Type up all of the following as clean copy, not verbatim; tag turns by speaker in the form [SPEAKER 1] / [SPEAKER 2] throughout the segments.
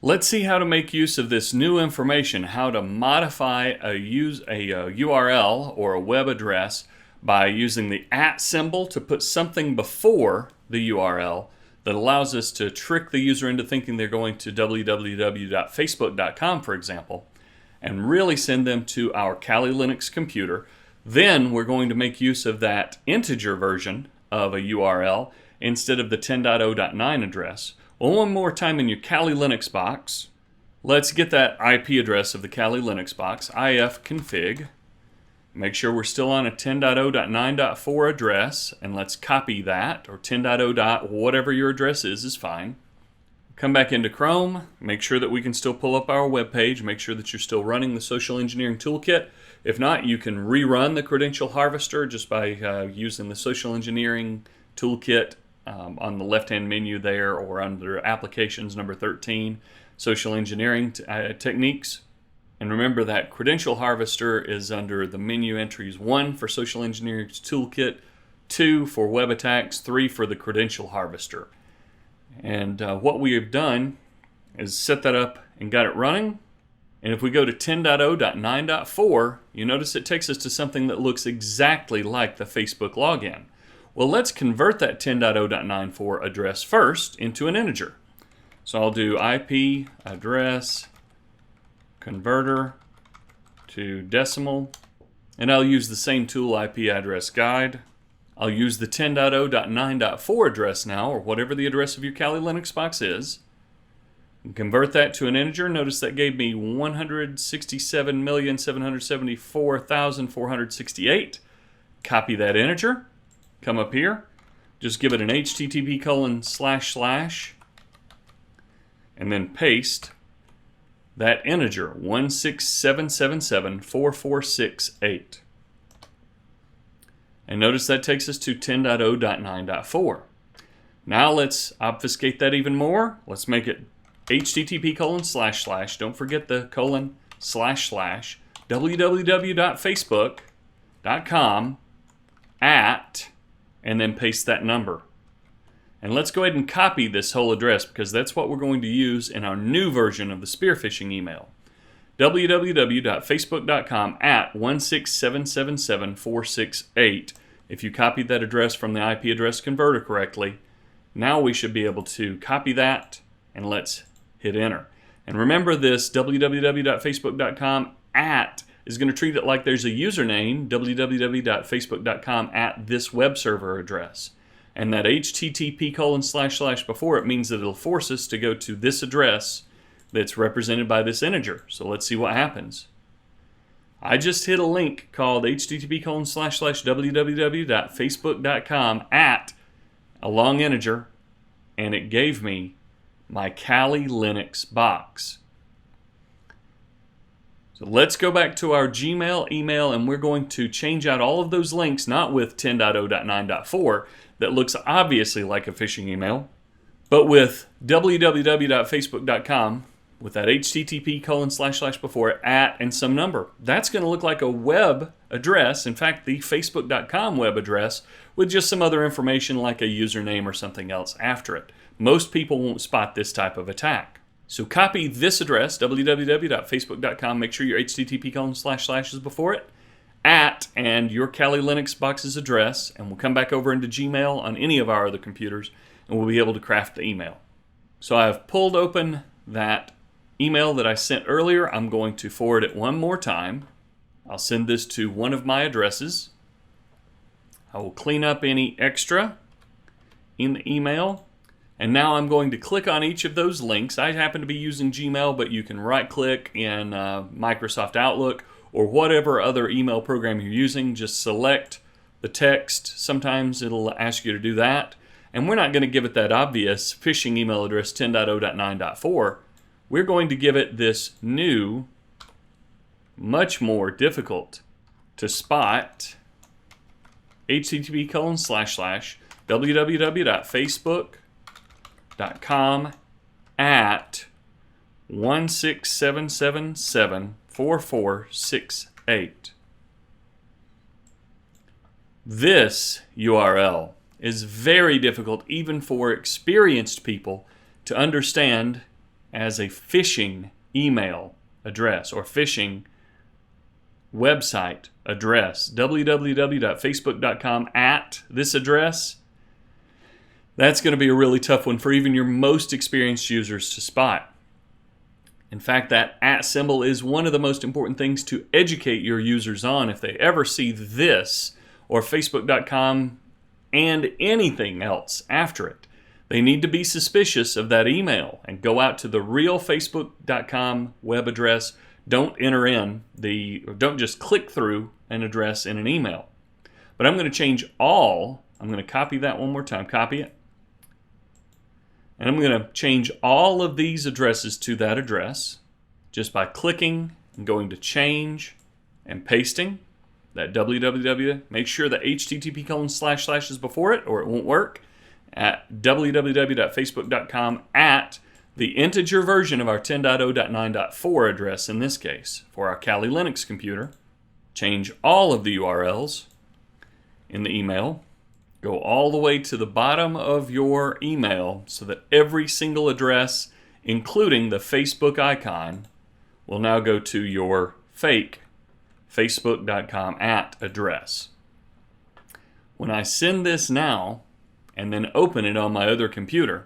[SPEAKER 1] Let's see how to make use of this new information, how to modify a URL or a web address by using the @ symbol to put something before the URL that allows us to trick the user into thinking they're going to www.facebook.com, for example, and really send them to our Kali Linux computer. Then we're going to make use of that integer version of a URL instead of the 10.0.9 address. Well, one more time in your Kali Linux box, let's get that IP address of the Kali Linux box, ifconfig. Make sure we're still on a 10.0.9.4 address, and let's copy that, or 10.0. Whatever your address is fine. Come back into Chrome, make sure that we can still pull up our web page, make sure that you're still running the Social Engineering Toolkit. If not, you can rerun the Credential Harvester just by using the Social Engineering Toolkit on the left-hand menu there, or under Applications number 13, Social Engineering Techniques. And remember that Credential Harvester is under the menu entries 1 for Social Engineering Toolkit, 2 for Web Attacks, 3 for the Credential Harvester. And what we have done is set that up and got it running. And if we go to 10.0.9.4, you notice it takes us to something that looks exactly like the Facebook login. Well, let's convert that 10.0.9.4 address first into an integer. So I'll do IP address converter to decimal, and I'll use the same tool, IP address guide. I'll use the 10.0.9.4 address now, or whatever the address of your Kali Linux box is, and convert that to an integer. Notice that gave me 167,774,468. Copy that integer. Come up here, just give it an http:// and then paste that integer 167774468. And notice that takes us to 10.0.9.4. Now let's obfuscate that even more. Let's make it http:// don't forget the : www.facebook.com @ and then paste that number. And let's go ahead and copy this whole address, because that's what we're going to use in our new version of the Spear-Phishing email. www.facebook.com @ 167774468. If you copied that address from the IP address converter correctly, now we should be able to copy that, and let's hit enter. And remember, this www.facebook.com @ is going to treat it like there's a username, www.facebook.com @ this web server address. And that http:// before it means that it'll force us to go to this address that's represented by this integer. So let's see what happens. I just hit a link called http:// www.facebook.com @ a long integer, and it gave me my Kali Linux box. So let's go back to our Gmail email, and we're going to change out all of those links, not with 10.0.9.4 that looks obviously like a phishing email, but with www.facebook.com with that http:// before it, @ and some number. That's going to look like a web address, in fact the facebook.com web address, with just some other information like a username or something else after it. Most people won't spot this type of attack. So copy this address, www.facebook.com, make sure your http:// is before it, @ and your Kali Linux box's address, and we'll come back over into Gmail on any of our other computers, and we'll be able to craft the email. So I've pulled open that email that I sent earlier. I'm going to forward it one more time. I'll send this to one of my addresses. I will clean up any extra in the email. And now I'm going to click on each of those links. I happen to be using Gmail, but you can right-click in Microsoft Outlook or whatever other email program you're using. Just select the text. Sometimes it'll ask you to do that. And we're not going to give it that obvious phishing email address 10.0.9.4. We're going to give it this new, much more difficult to spot, http:// www.facebook.com @ 167774468. This URL is very difficult even for experienced people to understand as a phishing email address or phishing website address, www.facebook.com at this address, that's going to be a really tough one for even your most experienced users to spot. In fact, that @ symbol is one of the most important things to educate your users on. If they ever see this or facebook.com and anything else after it, they need to be suspicious of that email and go out to the real facebook.com web address. Don't don't just click through an address in an email. But I'm going to change all. I'm going to copy that one more time. Copy it. And I'm going to change all of these addresses to that address just by clicking and going to change and pasting that www. Make sure the http:// is before it or it won't work. At www.facebook.com at the integer version of our 10.0.9.4 address in this case for our Kali Linux computer. Change all of the URLs in the email. Go all the way to the bottom of your email so that every single address, including the Facebook icon, will now go to your fake facebook.com at address. When I send this now and then open it on my other computer,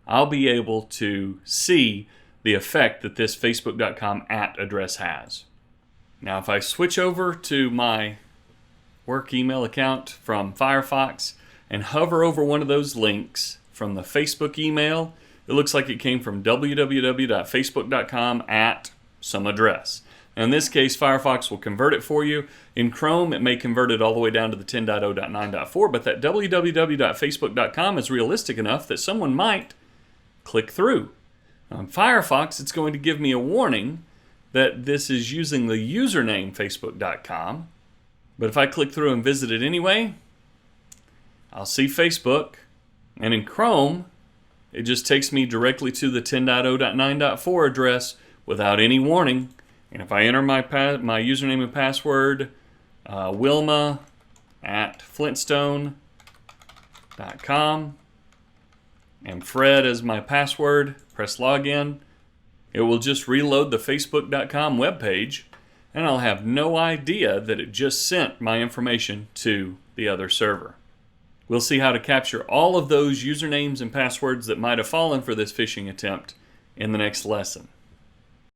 [SPEAKER 1] I'll be able to see the effect that this facebook.com at address has. Now, if I switch over to my work email account from Firefox and hover over one of those links from the Facebook email, it looks like it came from www.facebook.com at some address. Now, in this case, Firefox will convert it for you. In Chrome, it may convert it all the way down to the 10.0.9.4, but that www.facebook.com is realistic enough that someone might click through. On Firefox, it's going to give me a warning that this is using the username facebook.com. But if I click through and visit it anyway, I'll see Facebook. And in Chrome, it just takes me directly to the 10.0.9.4 address without any warning. And if I enter my username and password, Wilma at flintstone.com, and Fred as my password, press login, it will just reload the facebook.com webpage, and I'll have no idea that it just sent my information to the other server. We'll see how to capture all of those usernames and passwords that might have fallen for this phishing attempt in the next lesson.